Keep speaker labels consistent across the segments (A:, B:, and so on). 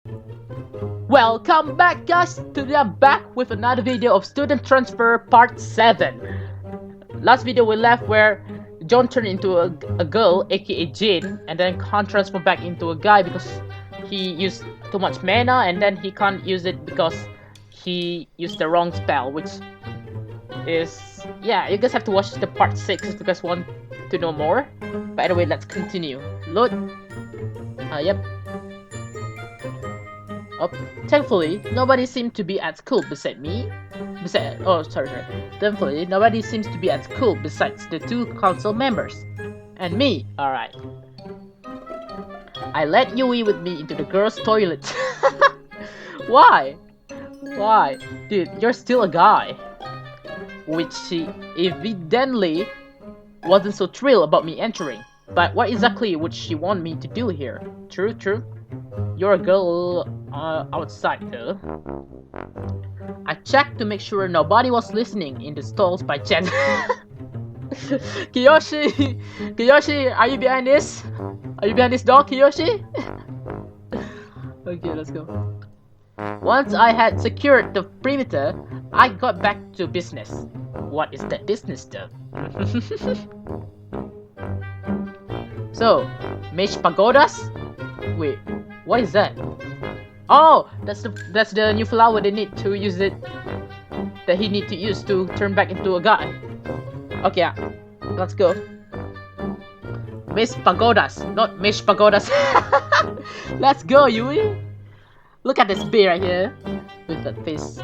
A: Welcome back, guys. Today I'm back with another video of Student Transfer Part 7. Last video we left where John turned into a girl, aka Jane, and then can't transform back into a guy because he used too much mana, and then he can't use it because he used the wrong spell, which is... yeah, you guys have to watch the Part 6 if you guys want to know more. But anyway, let's continue. Load. Yep. Oh, thankfully, nobody seemed to be at school besides me. Sorry. Thankfully, nobody seems to be at school besides the two council members. And me, alright. I let Yui with me into the girls' toilet. Why? Why? Dude, you're still a guy. Which she evidently wasn't so thrilled about me entering. But what exactly would she want me to do here? True. You're a girl outside though. I checked to make sure nobody was listening in the stalls by chance. Kiyoshi, are you behind this? Are you behind this door, Kiyoshi? Okay, let's go. Once I had secured the perimeter, I got back to business. What is that business though? So, Mage Pagodas? Wait, what is that? Oh, that's the new flower they need to use it. That he need to use to turn back into a guy. Okay, yeah. Let's go. Miss Pagodas, not Mage Pagodas. Let's go, Yui. Look at this bear right here with that face.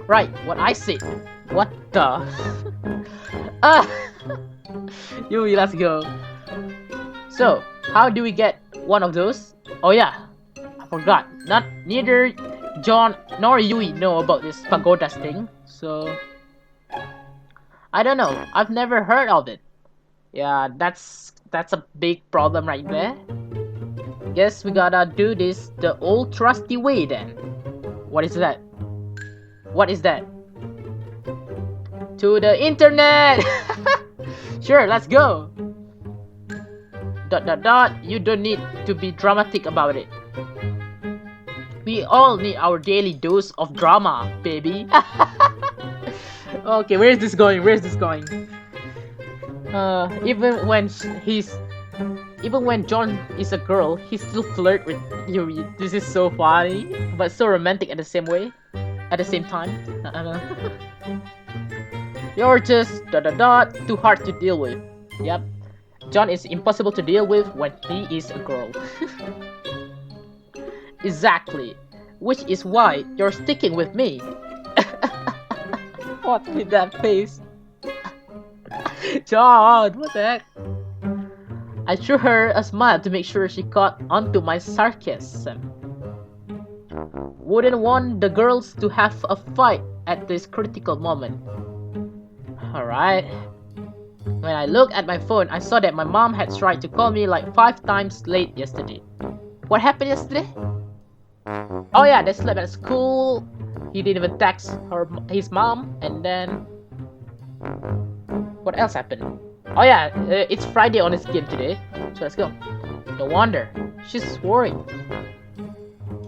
A: Right, what I said. What the? Yui, let's go. So, how do we get one of those? Oh yeah, I forgot. Neither John nor Yui know about this pagodas thing, so I don't know. I've never heard of it. Yeah, that's a big problem right there. Guess we gotta do this the old trusty way then. What is that? What is that? To the internet! Sure, let's go! ... You don't need to be dramatic about it. We all need our daily dose of drama, baby. Okay, where is this going? Even when John is a girl, he still flirt with Yuri. This is so funny, but so romantic at the same way. At the same time. You're just ... too hard to deal with. Yep. John is impossible to deal with when he is a girl. Exactly. Which is why you're sticking with me. What with that face? John, what the heck? I threw her a smile to make sure she caught onto my sarcasm. Wouldn't want the girls to have a fight at this critical moment. Alright. When I looked at my phone, I saw that my mom had tried to call me like 5 times late yesterday. What happened yesterday? Oh yeah, they slept at school. He didn't even text his mom, and then... what else happened? Oh yeah, it's Friday on his game today, so let's go. No wonder, she's worried.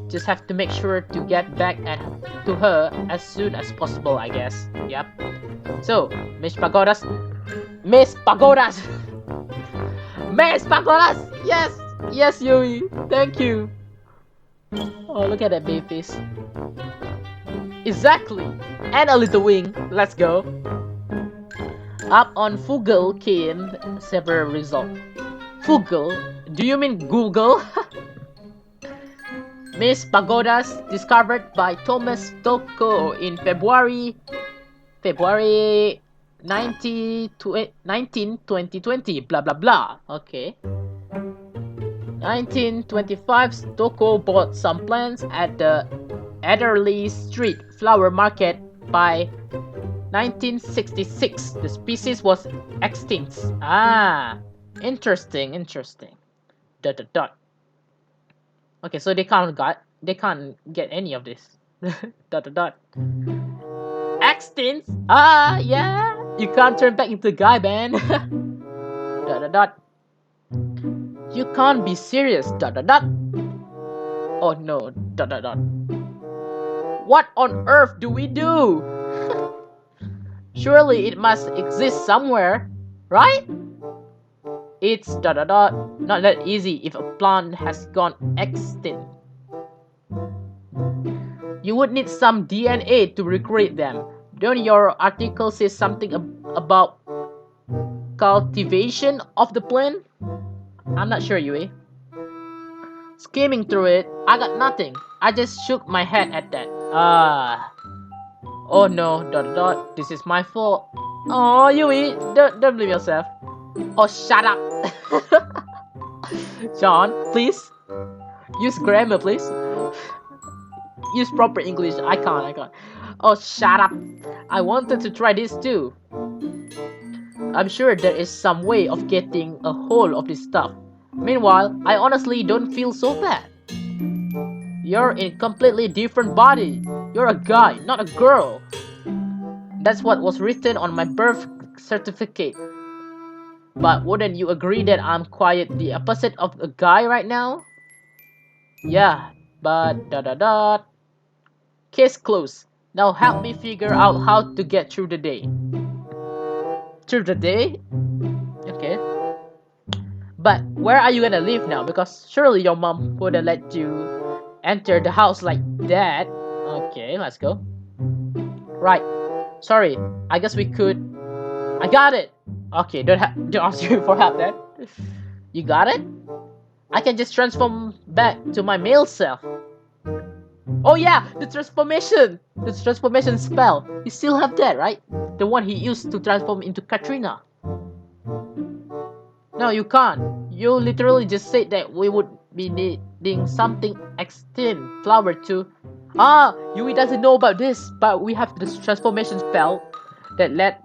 A: Just have to make sure to get back to her as soon as possible, I guess. Yep. So, Miss Pagodas! Miss Pagodas! Yes! Yes, Yui! Thank you! Oh, look at that baby face. Exactly! And a little wing. Let's go. Up on Google came several results. Google? Do you mean Google? Miss Pagodas discovered by Thomas Toko in February 19, 2020, blah blah blah. Okay. 1925, Stoko bought some plants at the Adderley Street Flower Market. By 1966, the species was extinct. Ah, interesting. Okay, so they can't get any of this. Extinct? Ah, yeah. You can't turn back into a guy, man. You can't be serious. Oh no, dot dot dot. What on earth do we do? Surely it must exist somewhere, right? It's dot dot dot. Not that easy if a plant has gone extinct. You would need some DNA to recreate them. Don't your article say something about cultivation of the plant? I'm not sure, Yui. Skimming through it, I got nothing. I just shook my head at that. Oh no, dot dot, this is my fault. Oh, Yui, don't blame yourself. Oh, shut up. John, please. Use grammar, please. Use proper English. I can't. Oh, shut up. I wanted to try this too. I'm sure there is some way of getting a hold of this stuff. Meanwhile, I honestly don't feel so bad. You're in a completely different body. You're a guy, not a girl. That's what was written on my birth certificate. But wouldn't you agree that I'm quite the opposite of a guy right now? Yeah, but dot dot dot. Case closed. Now help me figure out how to get through the day. Through the day? Okay. But where are you gonna live now? Because surely your mom wouldn't let you enter the house like that. Okay, let's go. Right. Sorry. I guess we could. I got it. Okay, don't ask you for help then. You got it? I can just transform back to my male self. Oh yeah, the transformation spell. You still have that, right? The one he used to transform into Katrina. No, you can't. You literally just said that we would be needing something extreme flower to. Yui doesn't know about this, but we have this transformation spell that let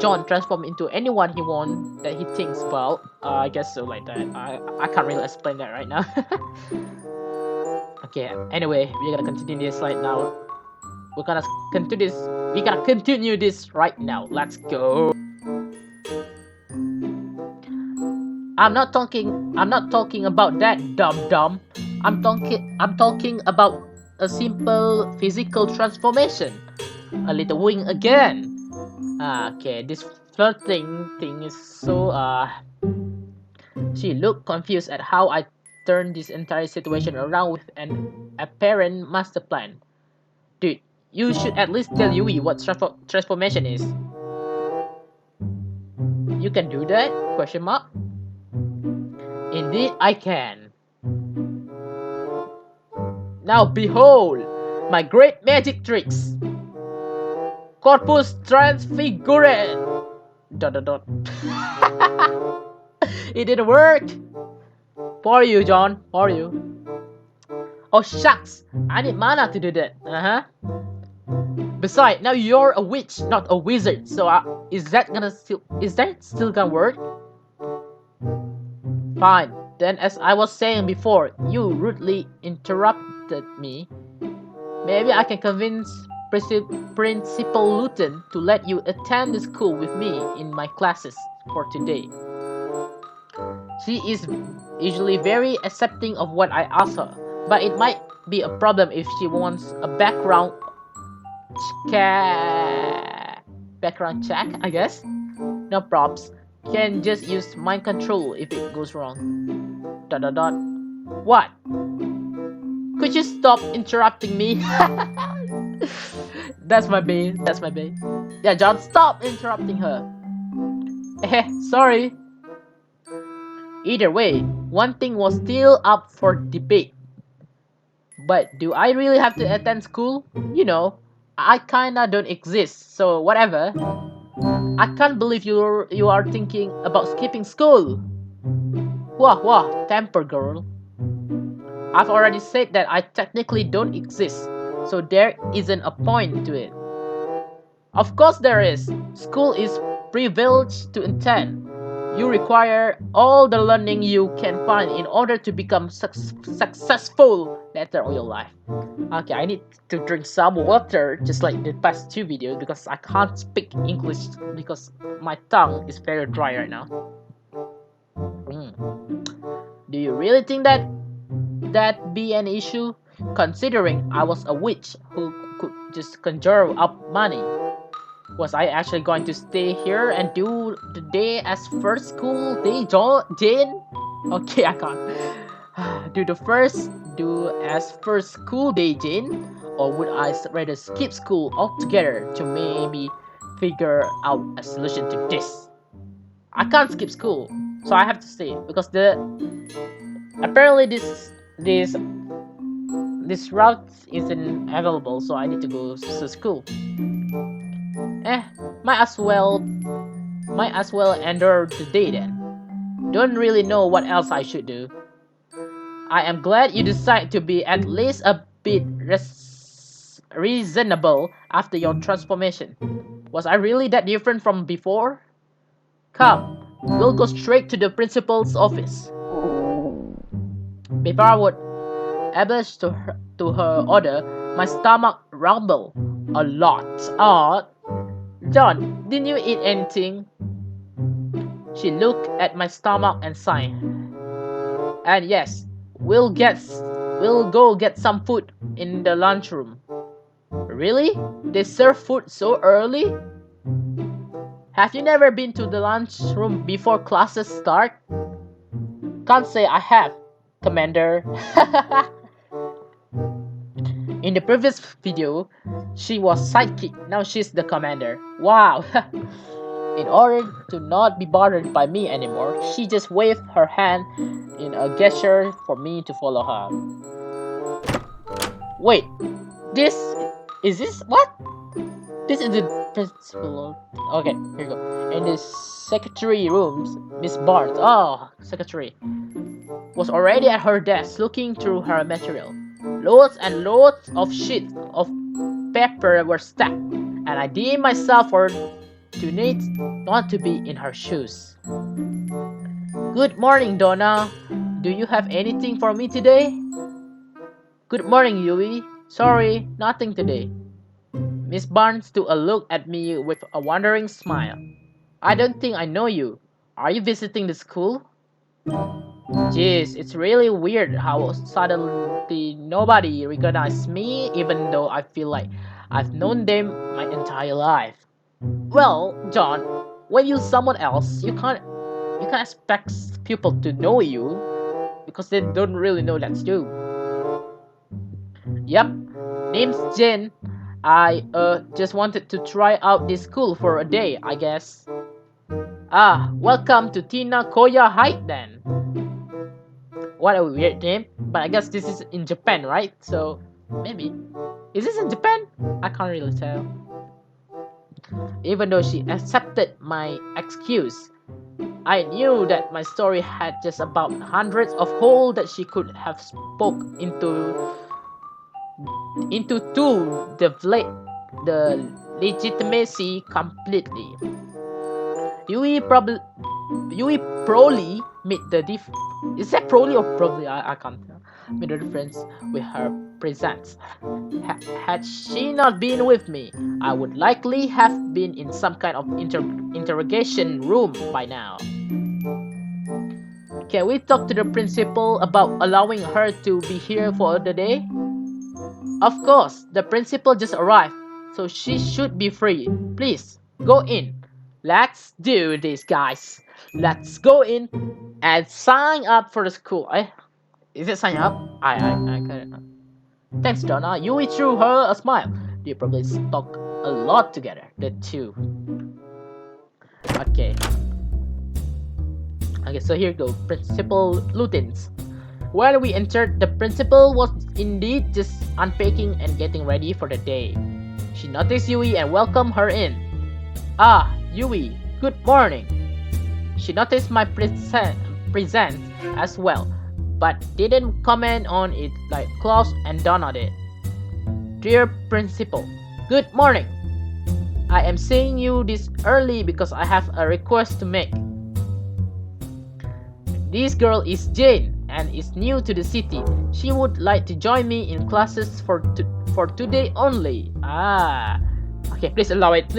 A: John transform into anyone he wants that he thinks. Well, I guess so, like that. I can't really explain that right now. Okay. Anyway, we're gonna continue this right now. We're gonna continue this right now. Let's go. I'm not talking about that dumb. I'm talking about a simple physical transformation. A little wing again. Okay, this flirting thing is so She looked confused at how I turned this entire situation around with an apparent master plan. Dude, you should at least tell Yui what transformation is. You can do that? Question mark. Indeed, I can. Now behold, my great magic tricks. Corpus transfigured. ... It didn't work. For you, John. For you. Oh shucks, I need mana to do that. Besides, now you're a witch, not a wizard. So is that still gonna work? Fine. Then, as I was saying before, you rudely interrupted me. Maybe I can convince Principal Luton to let you attend the school with me in my classes for today. She is usually very accepting of what I ask her, but it might be a problem if she wants a background check, I guess. No props. Can just use mind control if it goes wrong. ... What? Could you stop interrupting me? That's my bae. Yeah, John, stop interrupting her. Sorry. Either way, one thing was still up for debate. But do I really have to attend school? You know, I kinda don't exist, so whatever. I can't believe you are thinking about skipping school. Wah, temper girl. I've already said that I technically don't exist, so there isn't a point to it. Of course there is. School is privileged to attend. You require all the learning you can find in order to become successful later in your life. Okay, I need to drink some water, just like the past two videos, because I can't speak English because my tongue is very dry right now. Do you really think that that be an issue? Considering I was a witch who could just conjure up money. Was I actually going to stay here and do the day as first school day, Jane? Okay, I can't. Do as first school day, Jane? Or would I rather skip school altogether to maybe figure out a solution to this? I can't skip school, so I have to stay because apparently this route isn't available, so I need to go to school. Might as well endure the day then. Don't really know what else I should do. I am glad you decide to be at least a bit reasonable after your transformation. Was I really that different from before? Come, we'll go straight to the principal's office. Before I would oblige to her order, my stomach rumbled a lot. John, didn't you eat anything? She looked at my stomach and sighed. And yes, we'll go get some food in the lunchroom. Really? They serve food so early? Have you never been to the lunchroom before classes start? Can't say I have, Commander. In the previous video, she was sidekick, now she's the commander. Wow! In order to not be bothered by me anymore, she just waved her hand in a gesture for me to follow her. Wait, this what? This is the principal. Okay, here you go. In the secretary rooms, Miss Barnes, secretary, was already at her desk looking through her material. Loads and loads of sheets of paper were stacked, and I deemed myself fortunate not to be in her shoes. Good morning, Donna. Do you have anything for me today? Good morning, Yui. Sorry, nothing today. Miss Barnes took a look at me with a wondering smile. I don't think I know you. Are you visiting the school? Jeez, it's really weird how suddenly nobody recognized me, even though I feel like I've known them my entire life. Well, John, when you're someone else, you can't expect people to know you because they don't really know that's you. Yep, name's Jen. I just wanted to try out this school for a day, I guess. Welcome to Tina Koya Height then. What a weird name, but I guess this is in Japan, right? So, maybe. Is this in Japan? I can't really tell. Even though she accepted my excuse, I knew that my story had just about hundreds of holes that she could have spoke into to the legitimacy completely. Yui probably made the is that probably or probably? I can't tell. Made the difference with her presence. Had she not been with me, I would likely have been in some kind of interrogation room by now. Can we talk to the principal about allowing her to be here for the day? Of course, the principal just arrived, so she should be free. Please, go in. Let's do this, guys. Let's go in and sign up for the school. Is it sign up? I can't. Thanks, Donna. Yui threw her a smile. They probably talk a lot together, the two. Okay, so here we go. Principal Lutens. When we entered, the principal was indeed just unpacking and getting ready for the day. She noticed Yui and welcomed her in. Yui, good morning. She noticed my presence as well, but didn't comment on it like Klaus and Donna did. Dear principal, good morning. I am seeing you this early because I have a request to make. This girl is Jane and is new to the city. She would like to join me in classes for today only. Okay, please allow it.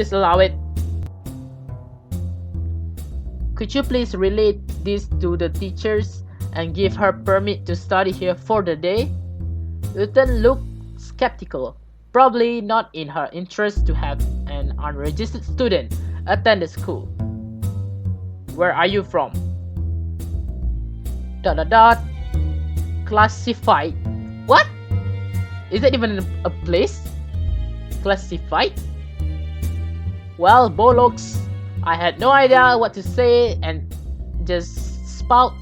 A: Could you please relate this to the teachers? and give her permit to study here for the day? Ethan looked skeptical. Probably not in her interest to have an unregistered student attend the school. Where are you from? ... Classified. What? Is that even a place? Classified? Well, bollocks. I had no idea what to say and just spout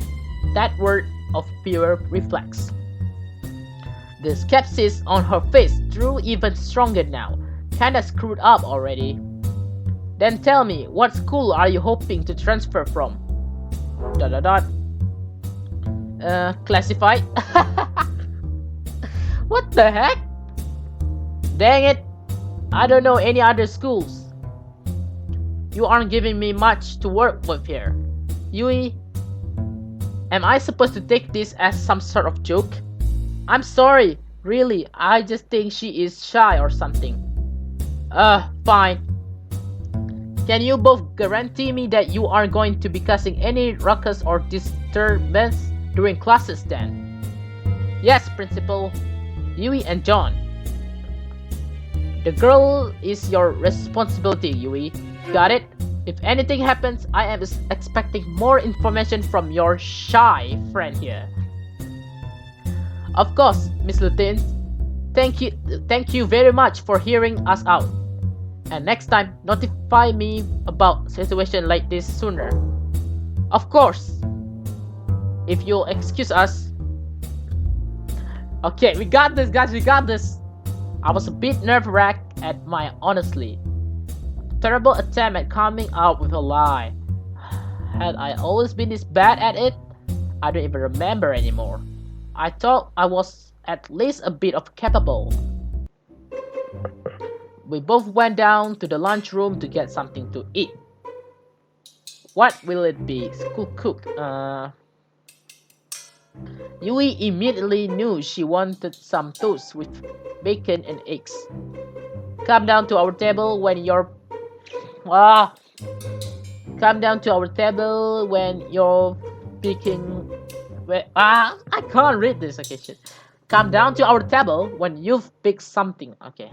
A: that word of pure reflex. The skepsis on her face drew even stronger now. Kinda screwed up already. Then tell me, what school are you hoping to transfer from? ... Classified? What the heck? Dang it! I don't know any other schools. You aren't giving me much to work with here. Yui, am I supposed to take this as some sort of joke? I'm sorry, really, I just think she is shy or something. Fine. Can you both guarantee me that you aren't going to be causing any ruckus or disturbance during classes then? Yes, Principal. Yui and John. The girl is your responsibility, Yui. Got it? If anything happens, I am expecting more information from your shy friend here. Of course, Miss Lieutenant. Thank you very much for hearing us out. And next time, notify me about situation like this sooner. Of course. If you'll excuse us. Okay, we got this, guys, we got this. I was a bit nerve-wracked at my honestly terrible attempt at coming out with a lie. Had I always been this bad at it? I don't even remember anymore. I thought I was at least a bit of capable. We both went down to the lunchroom to get something to eat. What will it be? School cook. Yui immediately knew she wanted some toast with bacon and eggs. Come down to our table when you're picking. I can't read this. Okay, shit. Come down to our table when you've picked something. Okay.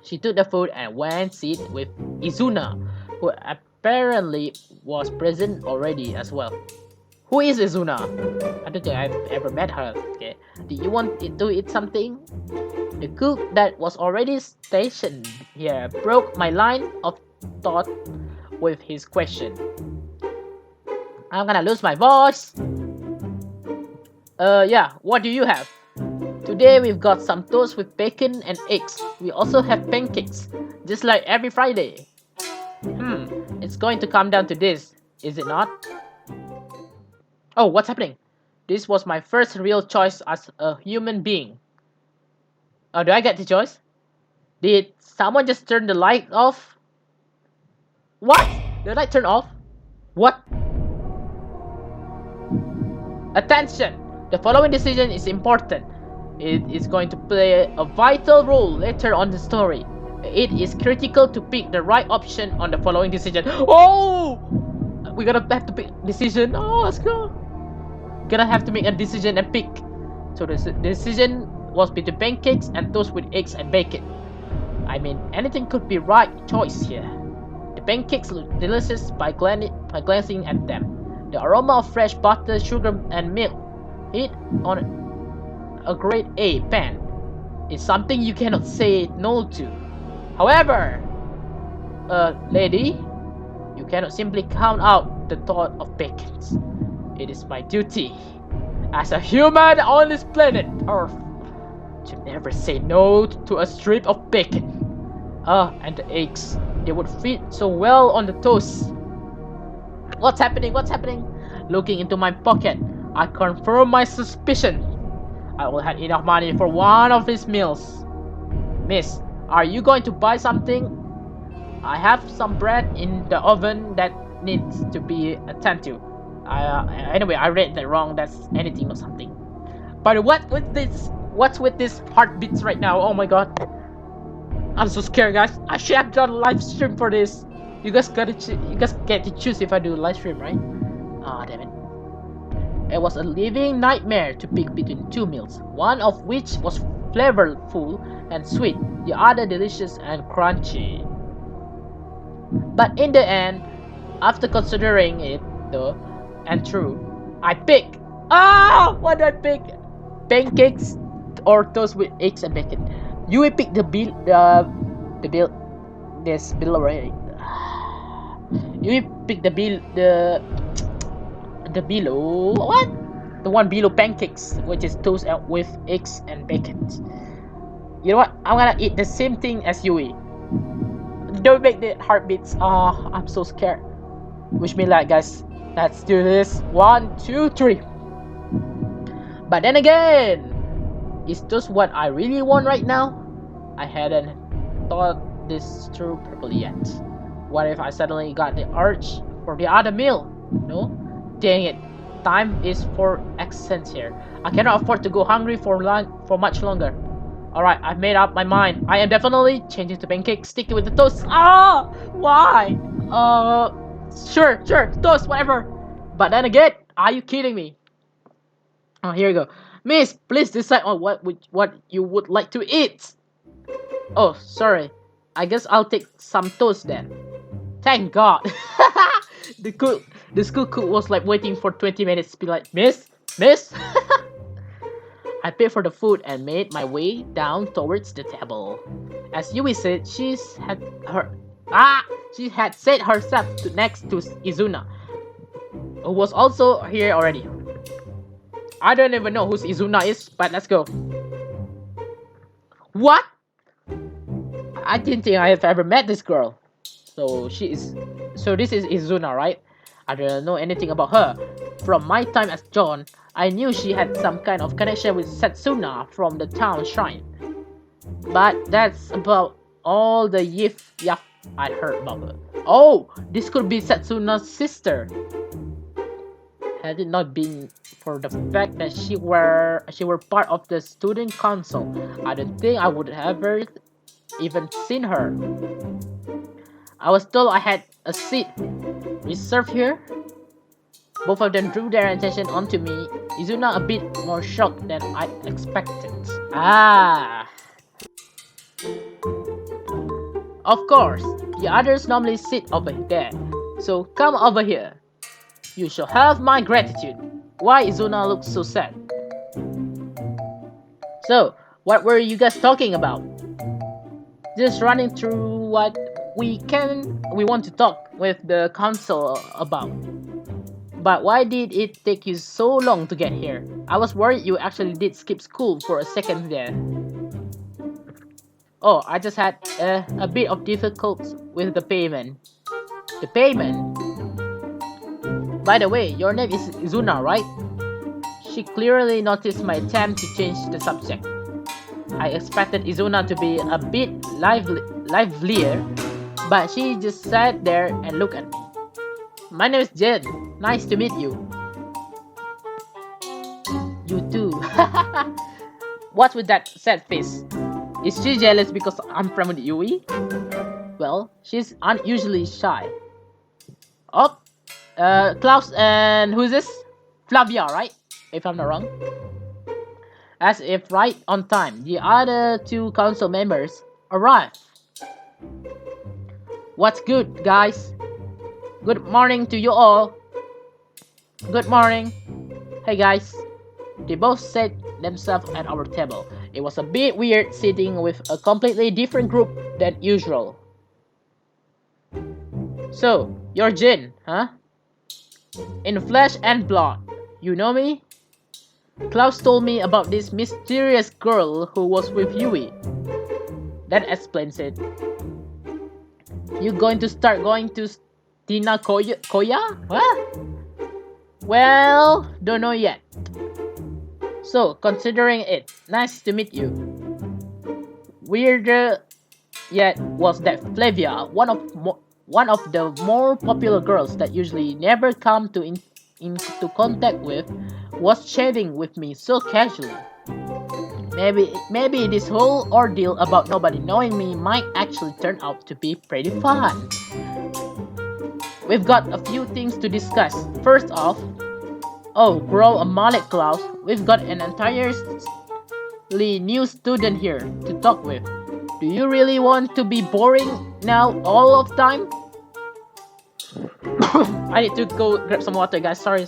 A: She took the food and went sit with Izuna, who apparently was present already as well. Who is Izuna? I don't think I've ever met her. Okay. Do you want to eat something? The cook that was already stationed here broke my line of thought with his question. I'm gonna lose my voice. Yeah, what do you have? Today we've got some toast with bacon and eggs. We also have pancakes, just like every Friday. It's going to come down to this, is it not? Oh, what's happening? This was my first real choice as a human being. Oh, do I get the choice? Did someone just turn the light off? What? The light turned off? What? Attention! The following decision is important. It is going to play a vital role later on the story. It is critical to pick the right option on the following decision. Oh! We're gonna have to pick a decision. Oh, let's go. Gonna have to make a decision and pick. So the decision was between pancakes and toast with eggs and bacon. I mean, anything could be right choice here. The pancakes look delicious by glancing at them. The aroma of fresh butter, sugar, and milk hit on a grade A pan is something you cannot say no to. However, lady, you cannot simply count out the thought of bacons. It is my duty as a human on this planet Earth to never say no to a strip of bacon. And the eggs, they would fit so well on the toast. What's happening? What's happening? Looking into my pocket, I confirm my suspicion. I will have enough money for one of these meals. Miss, are you going to buy something? I have some bread in the oven that needs to be attended to. Anyway, I read that wrong. That's anything or something. But what's with this heartbeats right now? Oh my god. I'm so scared, guys. I should have done a live stream for this. You guys get to choose if I do live stream, right? Ah, damn it. It was a living nightmare to pick between two meals, one of which was flavorful and sweet, the other delicious and crunchy. But in the end, after considering it, though, and true, I pick. What do I pick? Pancakes or toast with eggs and bacon. You will pick the bill, this below right. You will pick the below what? The one below pancakes, which is toast with eggs and bacon. You know what? I'm gonna eat the same thing as you eat. Don't make the heartbeats. I'm so scared. Wish me luck, guys. Let's do this. 1, 2, 3. But then again, is this what I really want right now? I hadn't thought this through properly yet. What if I suddenly got the urge for the other meal? No? Dang it. Time is for excellence here. I cannot afford to go hungry for much longer. Alright, I've made up my mind. I am definitely changing to pancakes, sticking with the toast. Why? Sure, toast, whatever. But then again, are you kidding me? Oh, here you go. Miss, please decide on what you would like to eat. Oh, sorry. I guess I'll take some toast then. Thank God. The school cook was like waiting for 20 minutes to be like, Miss. I paid for the food and made my way down towards the table. As Yui said, she had set herself next to Izuna, who was also here already. I don't even know who Izuna is, but let's go. What? I didn't think I have ever met this girl. So this is Izuna, right? I don't know anything about her. From my time as John, I knew she had some kind of connection with Setsuna from the town shrine. But that's about all the yap I heard about her. Oh, this could be Setsuna's sister. Had it not been for the fact that she were part of the student council, I don't think I would have ever even seen her. I was told I had a seat reserved here. Both of them drew their attention onto me. Izuna a bit more shocked than I expected. Of course, the others normally sit over there, so come over here. You shall have my gratitude. Why Izuna looks so sad? So, what were you guys talking about? Just running through what we want to talk with the council about. But why did it take you so long to get here? I was worried you actually did skip school for a second there. Oh, I just had a bit of difficulty with the payment. The payment? By the way, your name is Izuna, right? She clearly noticed my attempt to change the subject. I expected Izuna to be a bit livelier, but she just sat there and looked at me. My name is Jen. Nice to meet you. You too. What's with that sad face? Is she jealous because I'm from the UE? Well, she's unusually shy. Oh, Klaus and who's this? Flavia, right? If I'm not wrong. As if right on time, the other two council members arrived. What's good, guys? Good morning to you all. Good morning. Hey guys. They both sat themselves at our table. It was a bit weird sitting with a completely different group than usual. So, you're Jin, huh? In flesh and blood. You know me? Klaus told me about this mysterious girl who was with Yui. That explains it. You going to start going to Tina Koya? What? Well, don't know yet. So, considering it, nice to meet you. Weirder yet was that Flavia, one of the more popular girls that usually never come into contact with, was chatting with me so casually. Maybe this whole ordeal about nobody knowing me might actually turn out to be pretty fun. We've got a few things to discuss. First off, Oh, grow a mullet, Klaus. We've got an entirely new student here to talk with. Do you really want to be boring now all of time? I need to go grab some water, guys. Sorry.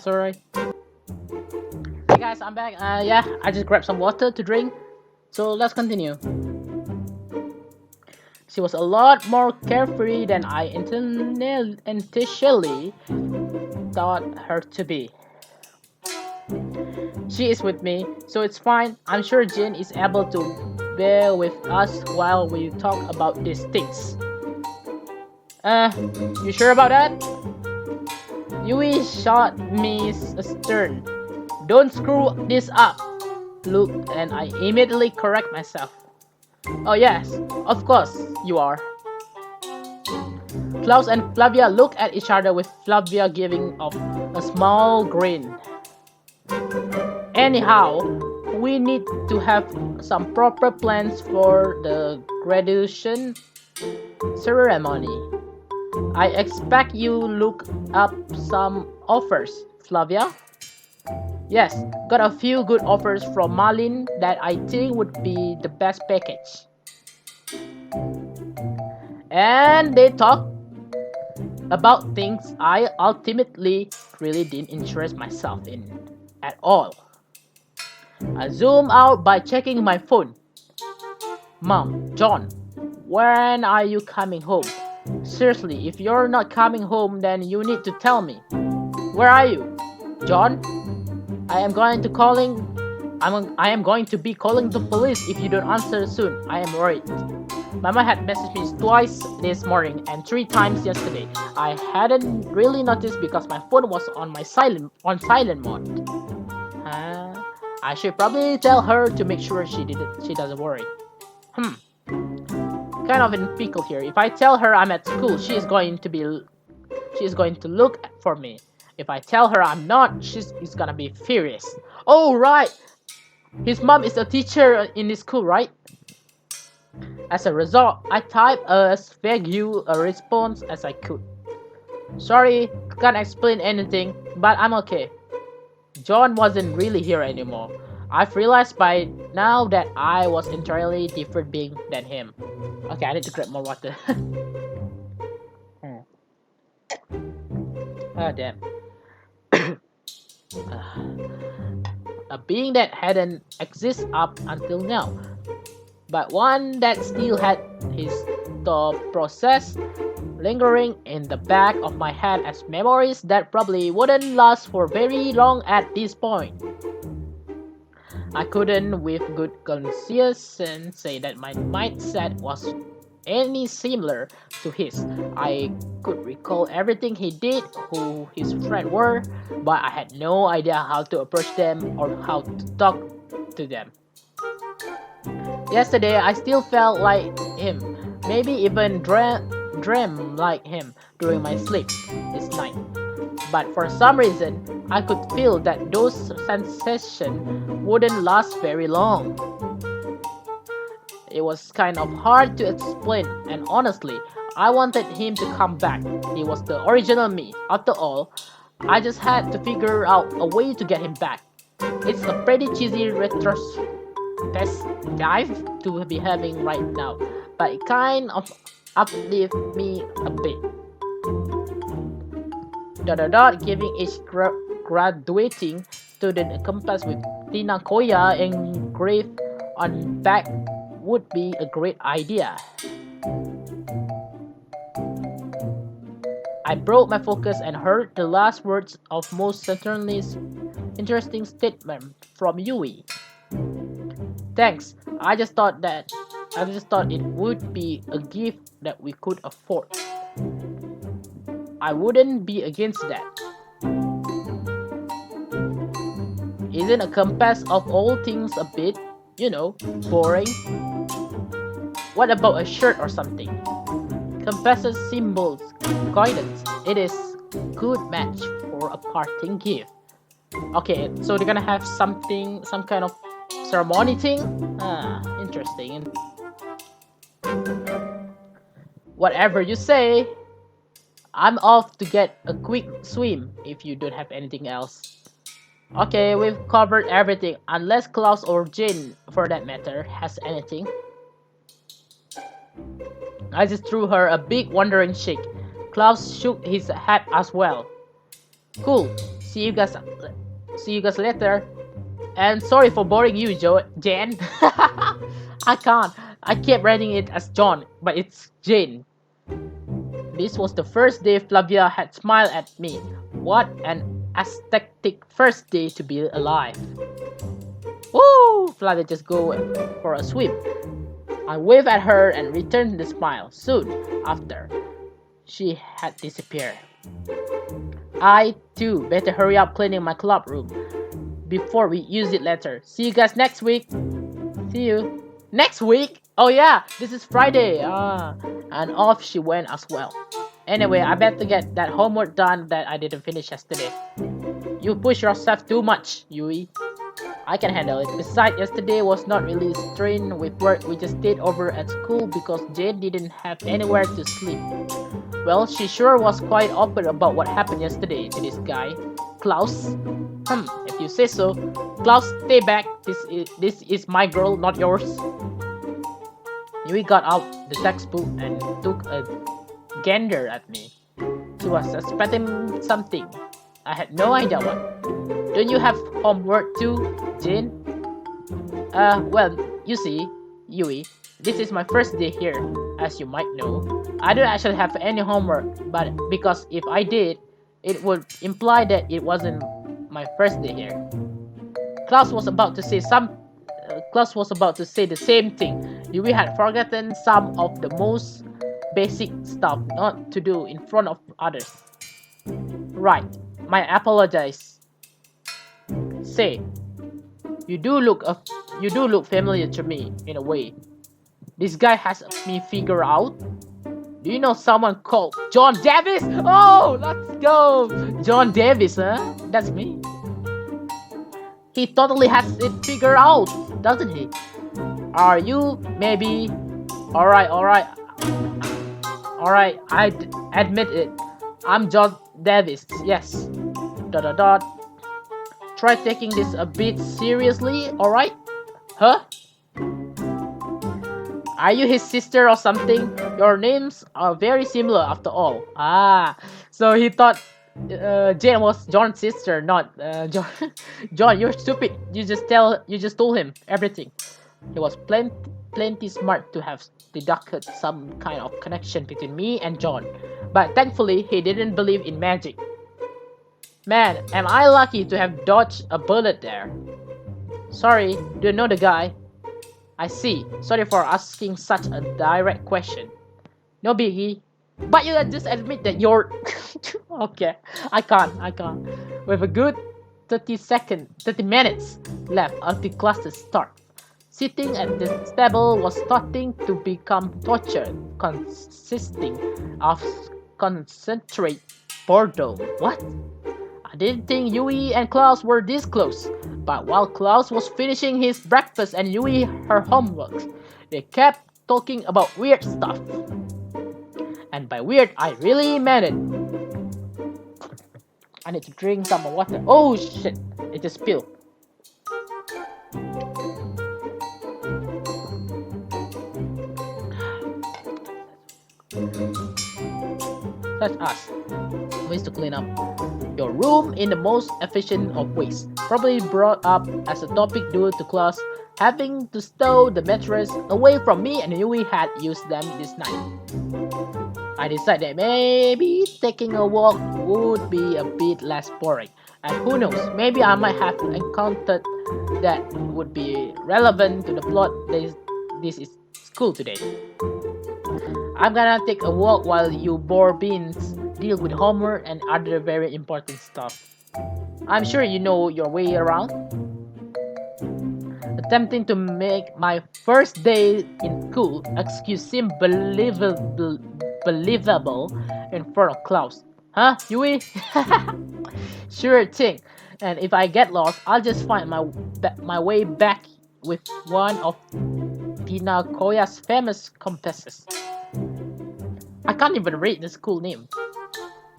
A: Hey guys, I'm back. Yeah, I just grabbed some water to drink. So let's continue. She was a lot more carefree than I initially thought her to be. She is with me, so it's fine. I'm sure Jin is able to bear with us while we talk about these things. You sure about that? Yui shot me astern. Don't screw this up, Luke, and I immediately correct myself. Oh yes, of course you are. Klaus and Flavia look at each other with Flavia giving off a small grin. Anyhow, we need to have some proper plans for the graduation ceremony. I expect you look up some offers, Flavia? Yes, got a few good offers from Malin that I think would be the best package. And they talk about things I ultimately really didn't interest myself in at all. I zoom out by checking my phone. Mom, John, when are you coming home? Seriously, if you're not coming home, then you need to tell me. Where are you? John? I am going to be calling the police if you don't answer soon. I am worried. Mama had messaged me twice this morning and 3 times yesterday. I hadn't really noticed because my phone was on silent mode. I should probably tell her to make sure she doesn't worry. Kind of in pickle here. If I tell her I'm at school, she is going to look for me. If I tell her I'm not, she's gonna be furious. Oh right, his mom is a teacher in this school, right? As a result, I typed as vague a response as I could. Sorry, can't explain anything, but I'm okay. John wasn't really here anymore. I've realized by now that I was entirely different being than him. Okay, I need to grab more water. Oh damn. A being that hadn't existed up until now, but one that still had his thought process lingering in the back of my head as memories that probably wouldn't last for very long at this point. I couldn't with good conscience say that my mindset was any similar to his. I could recall everything he did, who his friends were, but I had no idea how to approach them or how to talk to them. Yesterday, I still felt like him, maybe even dreamed like him during my sleep this night. But for some reason, I could feel that those sensations wouldn't last very long. It was kind of hard to explain, and honestly, I wanted him to come back. He was the original me. After all, I just had to figure out a way to get him back. It's a pretty cheesy retrospective to be having right now, but it kind of uplifts me a bit. Giving each graduating student a compass with Tina Koya engraved on back would be a great idea. I broke my focus and heard the last words of most certainly interesting statement from Yui. Thanks. I just thought it would be a gift that we could afford. I wouldn't be against that. Isn't a compass of all things a bit, boring? What about a shirt or something? Compasses symbols guidance. It is good match for a parting gift. Okay, so they're gonna have some kind of ceremony thing. Interesting. Whatever you say. I'm off to get a quick swim if you don't have anything else. Okay, we've covered everything, unless Klaus or Jin, for that matter, has anything. I just threw her a big wondering shake. Klaus shook his head as well. Cool. See you guys. See you guys later. And sorry for boring you, Jan. I can't. I kept writing it as John, but it's Jane. This was the first day Flavia had smiled at me. What an aesthetic first day to be alive. Woo! Flavia just go for a swim. I waved at her and returned the smile. Soon after, she had disappeared. I, too, better hurry up cleaning my club room before we use it later. See you guys next week. See you. Next week? Oh yeah, this is Friday. And off she went as well. Anyway, I better get that homework done that I didn't finish yesterday. You push yourself too much, Yui. I can handle it. Besides, yesterday was not really strained with work. We just stayed over at school because Jane didn't have anywhere to sleep. Well, she sure was quite open about what happened yesterday to this guy, Klaus. If you say so. Klaus, stay back. This is my girl, not yours. Yui got out the textbook and took a gander at me. She was suspecting something. I had no idea what. Don't you have homework too, Jin? Well, you see, Yui, this is my first day here, as you might know. I don't actually have any homework, but because if I did, it would imply that it wasn't my first day here. Klaus was about to say the same thing. Yui had forgotten some of the most basic stuff not to do in front of others. Right, my apologies. Say, you do look familiar to me in a way. This guy has me figured out. Do you know someone called John Davis? Oh, let's go! John Davis, huh? That's me. He totally has it figured out, doesn't he? Are you maybe? Alright, I admit it. I'm John Davis, yes. ... Try taking this a bit seriously, alright? Huh? Are you his sister or something? Your names are very similar after all. So he thought Jane was John's sister, not John. John, you're stupid. You just told him everything. He was plenty smart to have deducted some kind of connection between me and John. But thankfully, he didn't believe in magic. Man, am I lucky to have dodged a bullet there. Sorry, don't know the guy. I see. Sorry for asking such a direct question. No biggie. But you just admit that you're... Okay, I can't. With a good 30 minutes left until classes start. Sitting at the table was starting to become torture, consisting of concentrate boredom. What? I didn't think Yui and Klaus were this close, but while Klaus was finishing his breakfast and Yui her homework, they kept talking about weird stuff. And by weird, I really meant it. I need to drink some water. Oh shit, it just spilled. Such as ways to clean up your room in the most efficient of ways. Probably brought up as a topic due to Klaus having to stow the mattress away from me and Yui had used them this night. I decided that maybe taking a walk would be a bit less boring. And who knows, maybe I might have encountered that would be relevant to the plot. This is school today. I'm gonna take a walk while you bore beans deal with homework and other very important stuff. I'm sure you know your way around. Attempting to make my first day in school excuse seem believable in front of Klaus. Huh, Yui? Sure thing. And if I get lost, I'll just find my way back with one of Tina Koya's famous compasses. I can't even read the school name.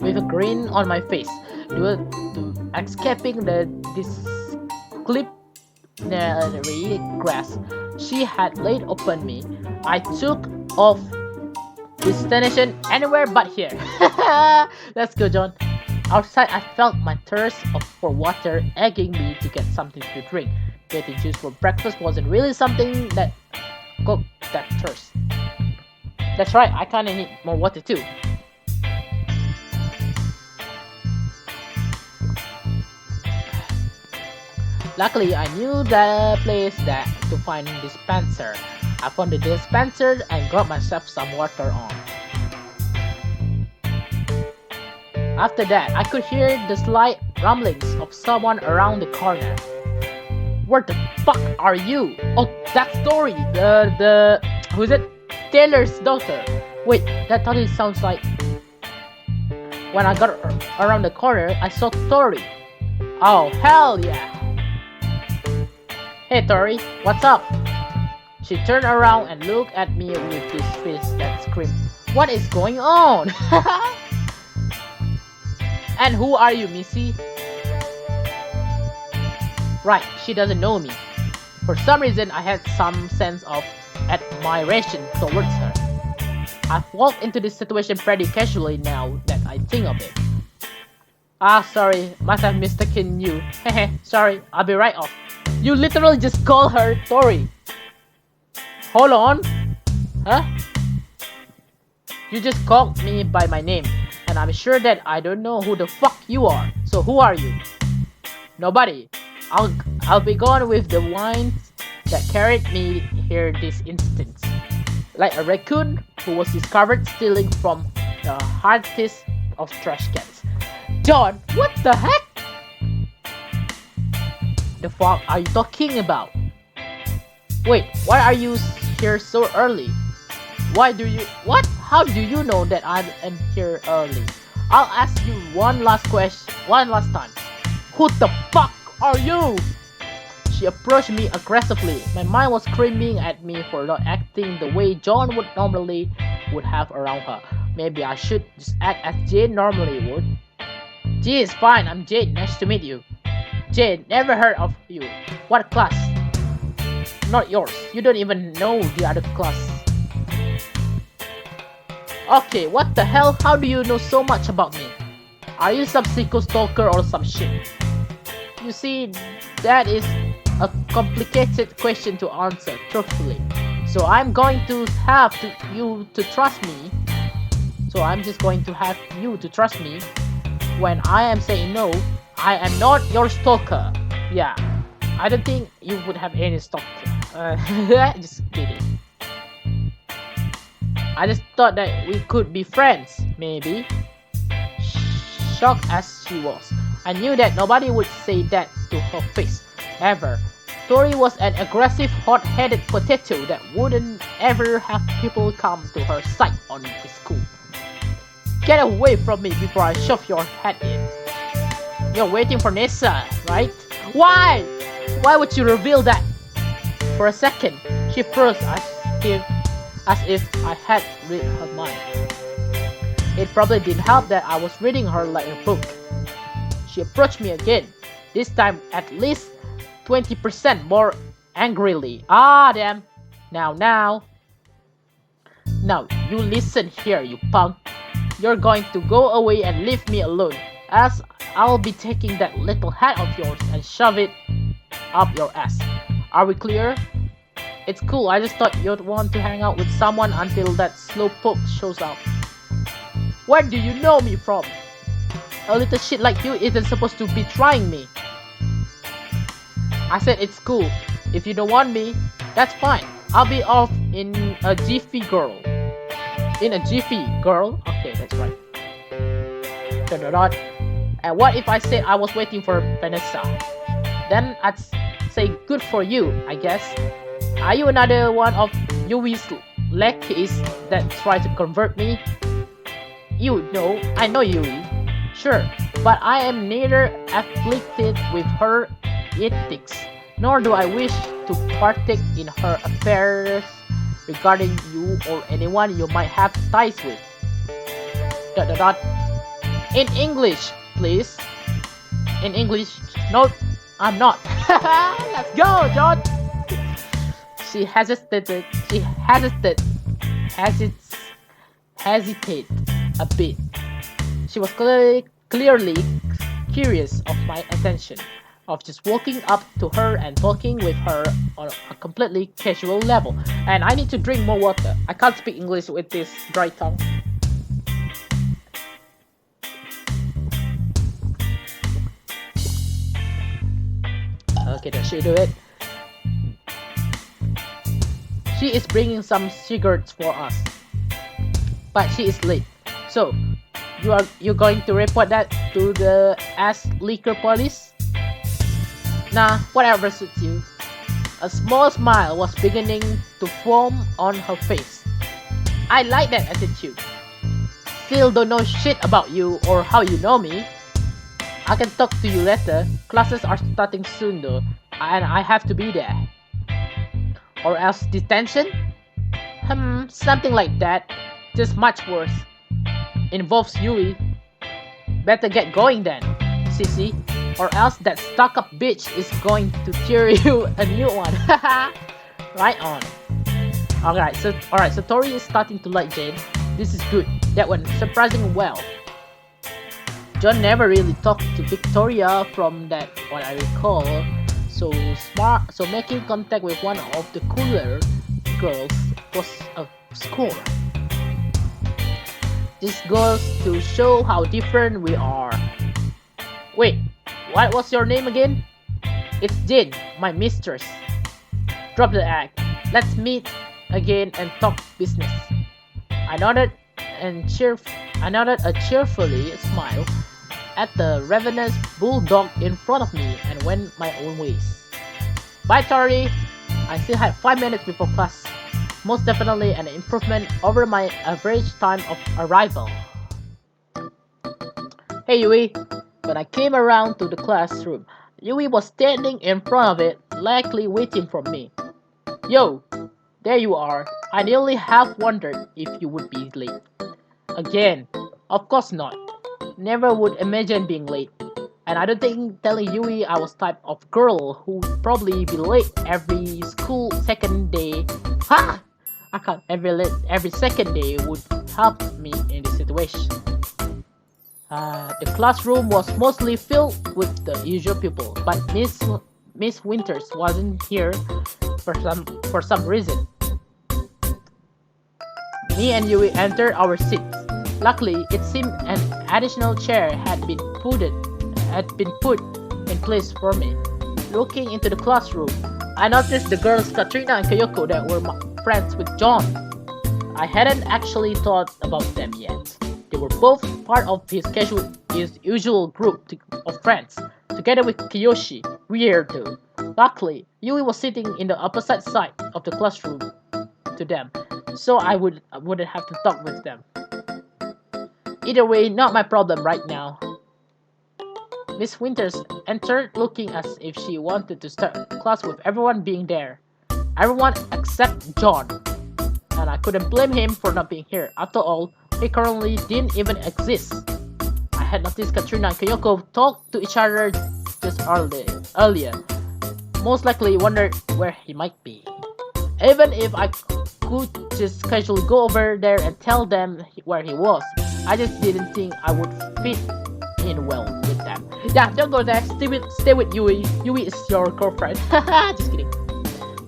A: With a grin on my face, due to escaping the this disciplinary grasp she had laid upon me, I took off destination anywhere but here. Let's go, John. Outside, I felt my thirst for water egging me to get something to drink. Getting juice for breakfast wasn't really something that cooked that thirst. That's right, I kinda need more water too. Luckily, I knew the place to find a dispenser. I found the dispenser and got myself some water on. After that, I could hear the slight rumblings of someone around the corner. Where the fuck are you? Oh, that's Tori, who's it? Taylor's daughter. Wait, that totally sounds like... When I got around the corner, I saw Tori. Oh, hell yeah. Hey Tori, what's up? She turned around and looked at me with this face that screamed, what is going on? And who are you, Missy? Right, she doesn't know me. For some reason, I had some sense of admiration towards her. I've walked into this situation pretty casually now that I think of it. Ah, sorry, must have mistaken you. Hehe, sorry, I'll be right off. You literally just call her Tori. Hold on. Huh? You just called me by my name, and I'm sure that I don't know who the fuck you are. So who are you? Nobody. I'll be gone with the wines that carried me here this instance. Like a raccoon who was discovered stealing from the hardest of trash cans. John, what the heck? The fuck are you talking about? Wait, why are you here so early? What? How do you know that I am here early? I'll ask you one last time. Who the fuck are you? She approached me aggressively. My mind was screaming at me for not acting the way John would have around her. Maybe I should just act as Jane normally would. Gee, it's fine. I'm Jane. Nice to meet you. Jane, never heard of you. What class? Not yours. You don't even know the other class. Okay, what the hell? How do you know so much about me? Are you some psycho stalker or some shit? You see, that is a complicated question to answer truthfully. So I'm going to have you to trust me. So I'm just going to have you to trust me when I am saying no. I am not your stalker. Yeah, I don't think you would have any stalker. Just kidding. I just thought that we could be friends, maybe. Shocked as she was, I knew that nobody would say that to her face, ever. Tori was an aggressive, hot-headed potato that wouldn't ever have people come to her side on the school. Get away from me before I shove your head in. You're waiting for Nessa, right? Why? Why would you reveal that? For a second, she froze as if I had read her mind. It probably didn't help that I was reading her like a book. She approached me again, this time at least 20% more angrily. Ah, damn. Now, you listen here, you punk. You're going to go away and leave me alone, as I'll be taking that little hat of yours and shove it up your ass. Are we clear? It's cool, I just thought you'd want to hang out with someone until that slowpoke shows up. Where do you know me from? A little shit like you isn't supposed to be trying me. I said it's cool. If you don't want me, that's fine. I'll be off in a jiffy, girl. In a jiffy, girl? Okay, that's right. And what if I said I was waiting for Vanessa? Then I'd say good for you, I guess. Are you another one of Yui's lackeys that try to convert me? You know, I know Yui. Sure, but I am neither afflicted with her ethics, nor do I wish to partake in her affairs regarding you or anyone you might have ties with. In English, please. In English, I'm not. Let's go, John. She hesitated. Hesitate a bit. She was clearly curious of my attention, of just walking up to her and talking with her on a completely casual level. And I need to drink more water. I can't speak English with this dry tongue. Okay, that should do it. She is bringing some cigarettes for us, but she is late. So, you going to report that to the ass liquor police? Nah, whatever suits you. A small smile was beginning to form on her face. I like that attitude. Still don't know shit about you or how you know me. I can talk to you later. Classes are starting soon though, and I have to be there. Or else detention? Something like that. Just much worse. Involves Yui. Better get going then, Sissy. Or else that stuck-up bitch is going to tear you a new one. Right on. Alright, so Tori is starting to like Jane. This is good. That went surprisingly well. John never really talked to Victoria from that what I recall. So making contact with one of the cooler girls was a score. This goes to show how different we are. Wait, what was your name again? It's Jane, my mistress. Drop the act. Let's meet again and talk business. I nodded a cheerfully smile at the ravenous bulldog in front of me and went my own ways. Bye, Tori. I still had 5 minutes before class. Most definitely an improvement over my average time of arrival. Hey, Yui. When I came around to the classroom, Yui was standing in front of it, likely waiting for me. Yo, there you are. I nearly half wondered if you would be late. Again, of course not. Never would imagine being late. And I don't think telling Yui I was type of girl who would probably be late every school second day. Ha! I can't every second day would help me in this situation. The classroom was mostly filled with the usual people, but Miss Winters wasn't here for some reason. Me and Yui entered our seats. Luckily, it seemed an additional chair had been put in place for me. Looking into the classroom, I noticed the girls Katrina and Kyoko that were friends with John. I hadn't actually thought about them yet. They were both part of his usual group of friends, together with Kiyoshi. Weird though. Luckily, Yui was sitting in the opposite side of the classroom to them, so I wouldn't have to talk with them. Either way, not my problem right now. Miss Winters entered looking as if she wanted to start class with everyone being there. Everyone except John. And I couldn't blame him for not being here. After all, he currently didn't even exist. I had noticed Katrina and Kyoko talk to each other just earlier. Most likely wondered where he might be. Even if I could just casually go over there and tell them where he was, I just didn't think I would fit in well with them. Yeah, don't go there. Stay with Yui. Yui is your girlfriend. Just kidding.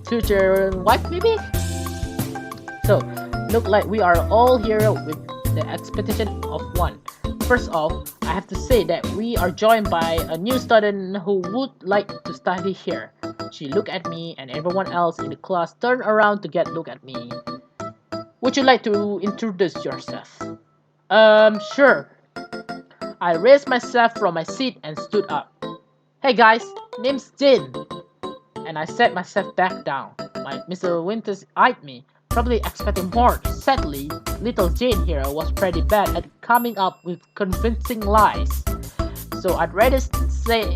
A: Future wife, maybe? So, look like we are all here with the expectation of one. First off, I have to say that we are joined by a new student who would like to study here. She looked at me and everyone else in the class turned around to get look at me. Would you like to introduce yourself? Sure. I raised myself from my seat and stood up. Hey guys, name's Jin. And I sat myself back down. Mr. Winters eyed me, probably expecting more. Sadly, little Jane here was pretty bad at coming up with convincing lies. So I'd rather stay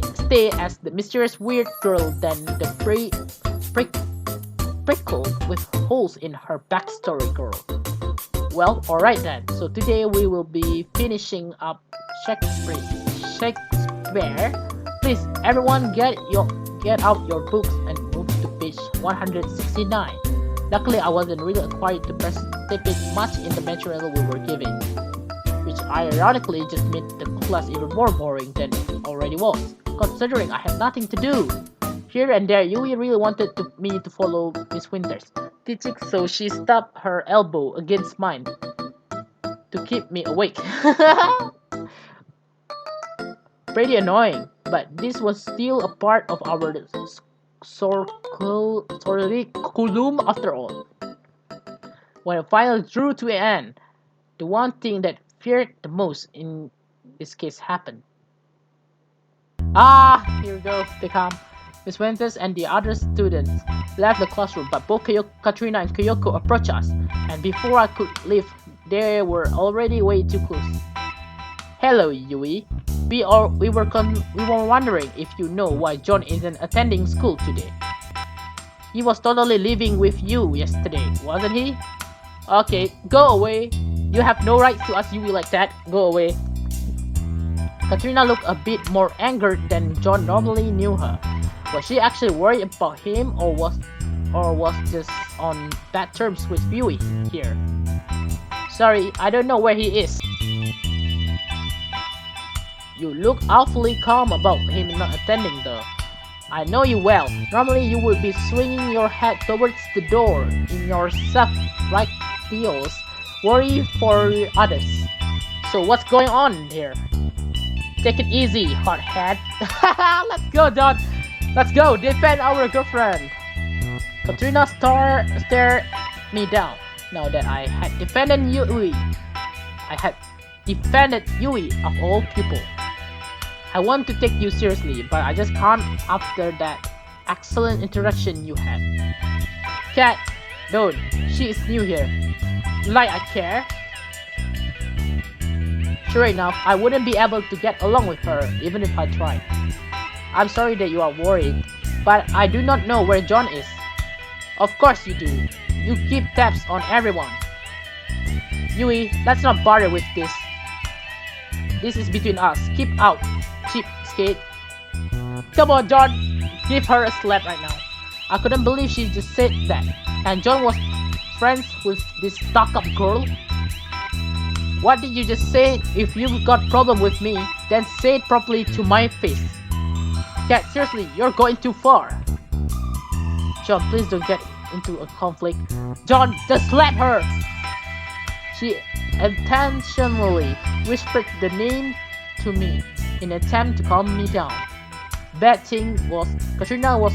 A: as the mysterious weird girl than the prickle with holes in her backstory girl. Well, alright then. So today we will be finishing up Shakespeare, Please, everyone, get out your books and move to page 169. Luckily, I wasn't really required to participate much in the material we were given, which ironically just made the class even more boring than it already was, considering I had nothing to do. Here and there, Yui really wanted me to follow Miss Winter's teaching, so she stubbed her elbow against mine to keep me awake. Pretty annoying, but this was still a part of our curriculum after all. When it finally drew to an end, the one thing that feared the most in this case happened. Here we go, they come. Miss Winters and the other students left the classroom, but both Katrina and Kyoko approached us, and before I could leave, they were already way too close. Hello, Yui. We were wondering if you know why John isn't attending school today. He was totally living with you yesterday, wasn't he? Okay, go away. You have no right to ask Yui like that. Go away. Katrina looked a bit more angered than John normally knew her. Was she actually worried about him, or was just on bad terms with Yui here? Sorry, I don't know where he is. You look awfully calm about him not attending though. I know you well. Normally you would be swinging your head towards the door in your self-right deals, worry for others. So what's going on here? Take it easy, hothead. Let's go, John. Let's go, defend our girlfriend. Katrina stared me down. Now that I had defended Yui, of all people. I want to take you seriously, but I just can't after that excellent interaction you had. Cat, don't. She is new here. Like I care? Sure enough, I wouldn't be able to get along with her, even if I tried. I'm sorry that you are worried, but I do not know where John is. Of course you do. You keep tabs on everyone. Yui, let's not bother with this. This is between us. Keep out, cheapskate. Come on, John. Give her a slap right now. I couldn't believe she just said that. And John was friends with this stuck-up girl. What did you just say? If you've got problem with me, then say it properly to my face. Cat, seriously, you're going too far. John, please don't get into a conflict. John, just slap her! She intentionally whispered the name to me in an attempt to calm me down. Bad thing was, Katrina was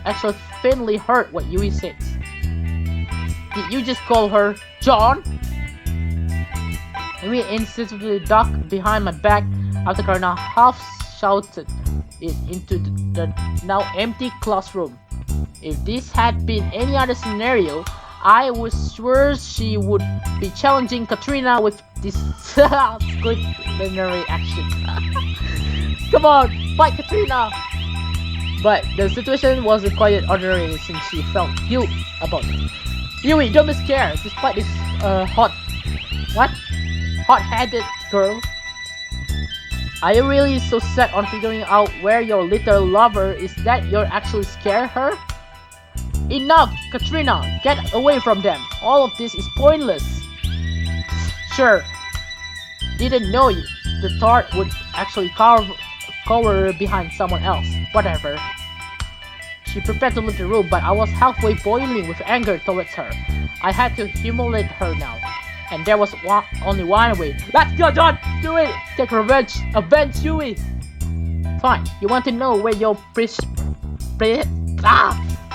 A: actually faintly heard what Yui said. Did you just call her John? Yui instinctively ducked behind my back after Katrina half shouted it into the now empty classroom. If this had been any other scenario, I was sure she would be challenging Katrina with disciplinary action. Come on, fight Katrina! But the situation wasn't quite ordinary since she felt guilt about it. Yui, don't be scared, despite this hot-headed girl. Are you really so set on figuring out where your little lover is that you're actually scared her? Enough, Katrina! Get away from them! All of this is pointless! Sure, didn't know the thought would actually cover behind someone else. Whatever. She prepared to leave the room, but I was halfway boiling with anger towards her. I had to humiliate her now. And there was only one way. Let's go, John! Do it! Take revenge! Avenge Yui! Fine, you want to know where your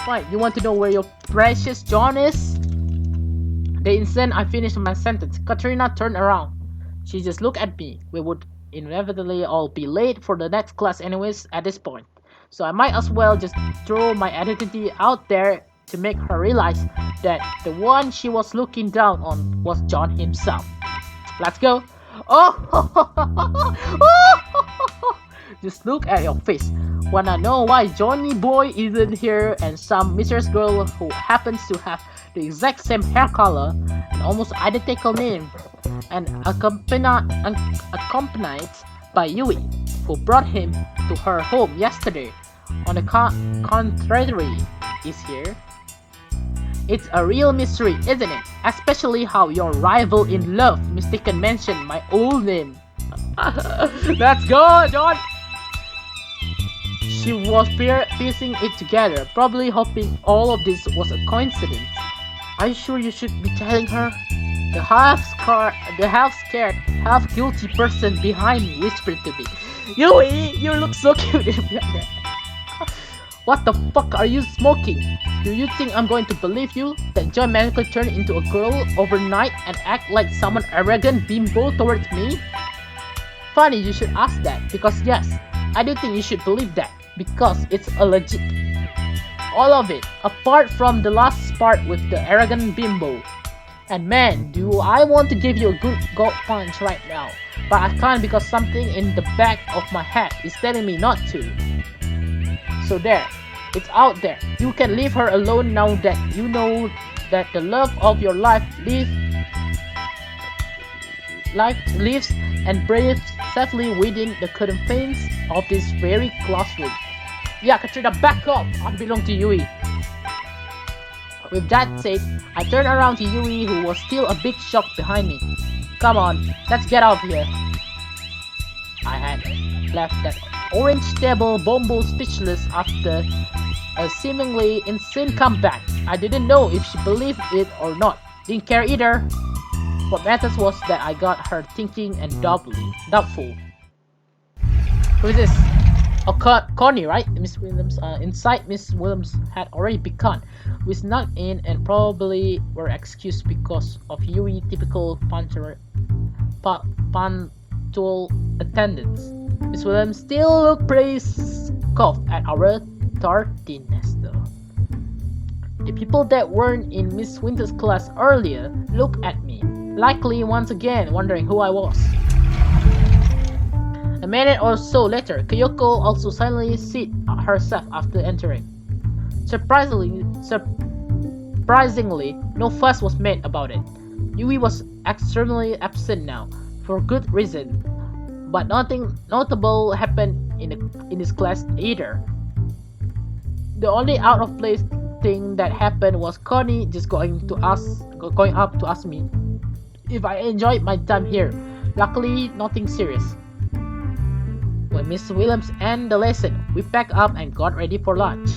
A: Fine, you want to know where your precious John is? The instant I finished my sentence, Katrina turned around. She just looked at me. We would inevitably all be late for the next class anyways at this point. So I might as well just throw my identity out there to make her realize that the one she was looking down on was John himself. Let's go. Oh! Just look at your face. Wanna know why Johnny Boy isn't here and some mysterious girl who happens to have the exact same hair color and almost identical name and accompanied by Yui, who brought him to her home yesterday. On the contrary, is here. It's a real mystery, isn't it? Especially how your rival in love mistaken mentioned my old name. Let's go, John! She was piecing it together, probably hoping all of this was a coincidence. Are you sure you should be telling her? The half-scared, half-guilty person behind me whispered to me, Yui, you look so cute. What the fuck are you smoking? Do you think I'm going to believe you? That John magically turned into a girl overnight and act like someone arrogant bimbo towards me? Funny you should ask that, because yes, I do think you should believe that, because it's a legit. All of it, apart from the last part with the arrogant bimbo. And man, do I want to give you a good gut punch right now, but I can't because something in the back of my head is telling me not to. So there, it's out there. You can leave her alone now that you know that the love of your life lives and breathes safely within the confines of this very classroom. Yeah, Katrina, back up! I belong to Yui. With that said, I turned around to Yui, who was still a bit shocked behind me. Come on, let's get out of here. I had left that orange table Bombo speechless after a seemingly insane comeback. I didn't know if she believed it or not. Didn't care either. What matters was that I got her thinking and doubtful. Who is this? Oh, Connie, right? Miss Williams. Inside, Miss Williams had already begun. We snuck in and probably were excused because of Yui typical punctual attendance. Miss Williams still looked pretty scoffed at our tardiness though. The people that weren't in Miss Winter's class earlier looked at me, likely once again wondering who I was. A minute or so later, Kyoko also silently seated herself after entering. Surprisingly, no fuss was made about it. Yui was extremely absent now, for good reason, but nothing notable happened in this class either. The only out of place thing that happened was Connie just going up to ask me if I enjoyed my time here. Luckily, nothing serious. When Miss Williams ended the lesson, we packed up and got ready for lunch.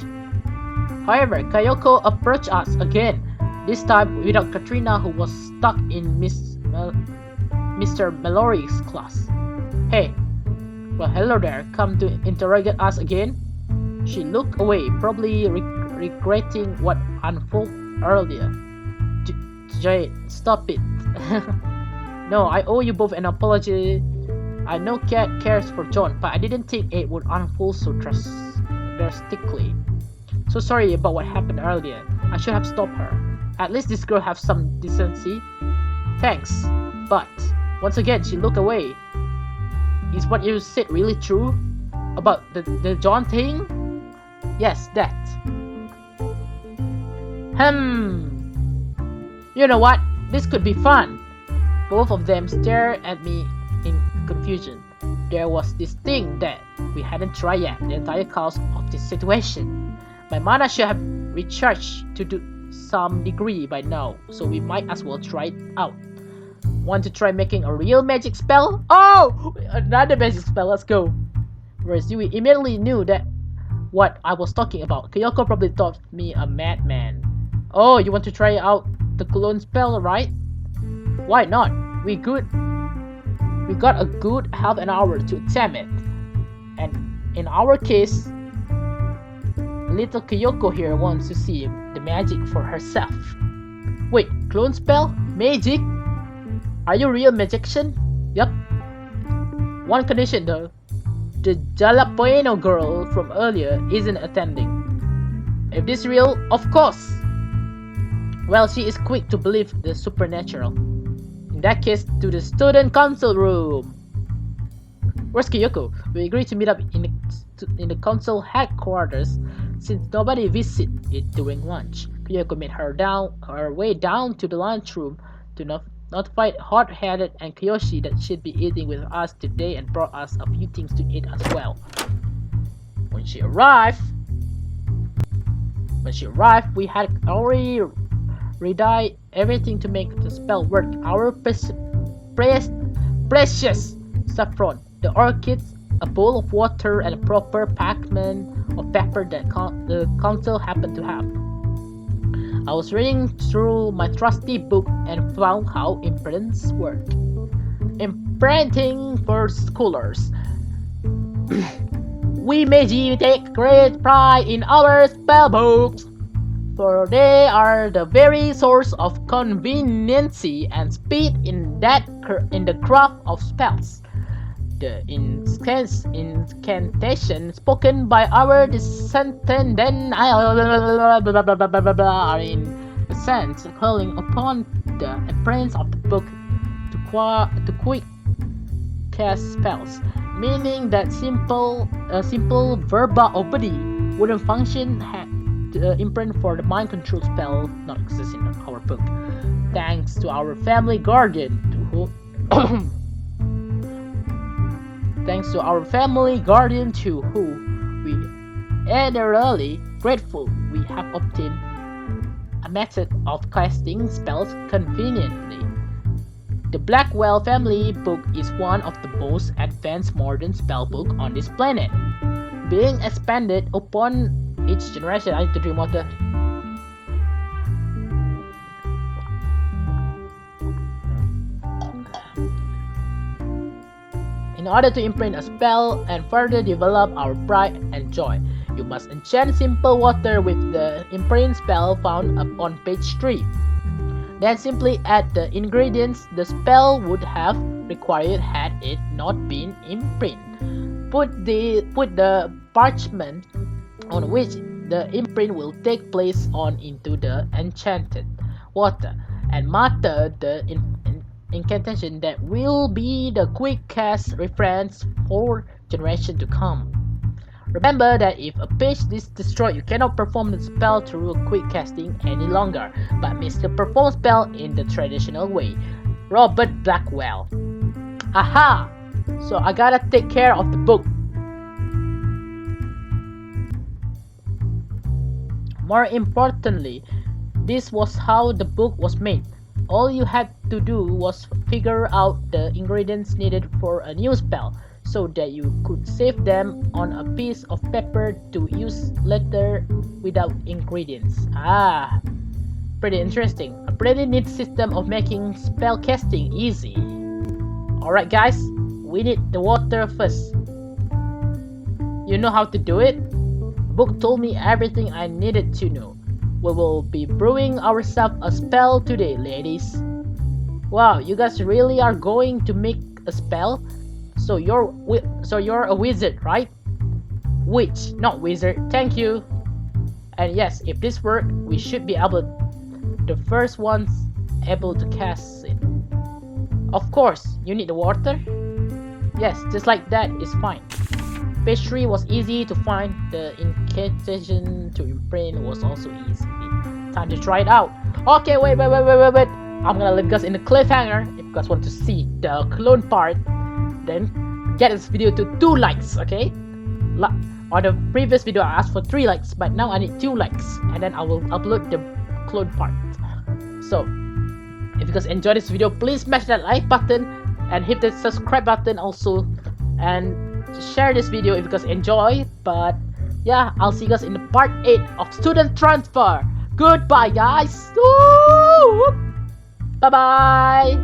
A: However, Kyoko approached us again, this time without Katrina, who was stuck in Mr. Mallory's class. Hey, well, hello there, come to interrogate us again? She looked away, probably regretting what unfolded earlier. Jade, stop it. No, I owe you both an apology. I know Kat cares for John, but I didn't think it would unfold so drastically. So sorry about what happened earlier. I should have stopped her. At least this girl has some decency. Thanks, but once again she looked away. Is what you said really true? About the John thing? Yes, that. You know what? This could be fun. Both of them stared at me in confusion. There was this thing that we hadn't tried yet, the entire cause of this situation. My mana should have recharged to some degree by now, so we might as well try it out. Want to try making a real magic spell? Oh! Another magic spell, let's go. Whereas Yui immediately knew that what I was talking about. Kyoko probably thought me a madman. Oh, you want to try out the clone spell, right? Why not? We got a good half an hour to attempt it. And in our case, little Kyoko here wants to see the magic for herself. Wait, clone spell? Magic? Are you a real magician? Yup. One condition though. The Jalapeno girl from earlier isn't attending. If this is real, of course. Well, she is quick to believe the supernatural. In that case, to the student council room. Where's Kyoko? We agreed to meet up in the council headquarters since nobody visited it during lunch. Kyoko made her way down to the lunchroom to notify Hot-Headed and Kiyoshi that she'd be eating with us today and brought us a few things to eat as well. When she arrived, we had already redyed everything to make the spell work. Our precious saffron, the orchids, a bowl of water, and a proper packment of pepper that the council happened to have. I was reading through my trusty book and found how imprints work. Imprinting for scholars. We Meiji take great pride in our spellbooks, for they are the very source of conveniency and speed in the craft of spells. The incantation spoken by our descendant are in a sense calling upon the appearance of the book to quick cast spells, meaning that simple verba obidi wouldn't function had the imprint for the mind control spell not exist in our book. Thanks to our family guardian to whom we eternally grateful, we have obtained a method of casting spells conveniently. The Blackwell family book is one of the most advanced modern spellbook on this planet, being expanded upon each generation. I need to drink water. In order to imprint a spell and further develop our pride and joy, you must enchant simple water with the imprint spell found up on page 3. Then simply add the ingredients the spell would have required had it not been imprinted. Put the parchment on which the imprint will take place on into the enchanted water and mutter the incantation that will be the quick cast reference for generation to come. Remember that if a page is destroyed, you cannot perform the spell through quick casting any longer, but must perform spell in the traditional way. Robert Blackwell. Aha! So I gotta take care of the book. More importantly, this was how the book was made. All you had to do was figure out the ingredients needed for a new spell, so that you could save them on a piece of paper to use later without ingredients. Pretty interesting. A pretty neat system of making spell casting easy. Alright guys, we need the water first. You know how to do it? The book told me everything I needed to know. We will be brewing ourselves a spell today, ladies. Wow, you guys really are going to make a spell? So you're a wizard, right? Witch, not wizard. Thank you. And yes, if this works, we should be the first ones able to cast it. Of course, you need the water. Yes, just like that is fine. Page 3 was easy to find. The incantation to imprint was also easy. Time to try it out. Okay, wait. I'm gonna leave you guys in the cliffhanger. If you guys want to see the clone part, then get this video to 2 likes, okay? On the previous video I asked for 3 likes, but now I need 2 likes, and then I will upload the clone part. So, if you guys enjoyed this video, please smash that like button and hit the subscribe button also, and share this video if you guys enjoy. But yeah, I'll see you guys in the part 8 of student transfer. Goodbye guys. Bye bye.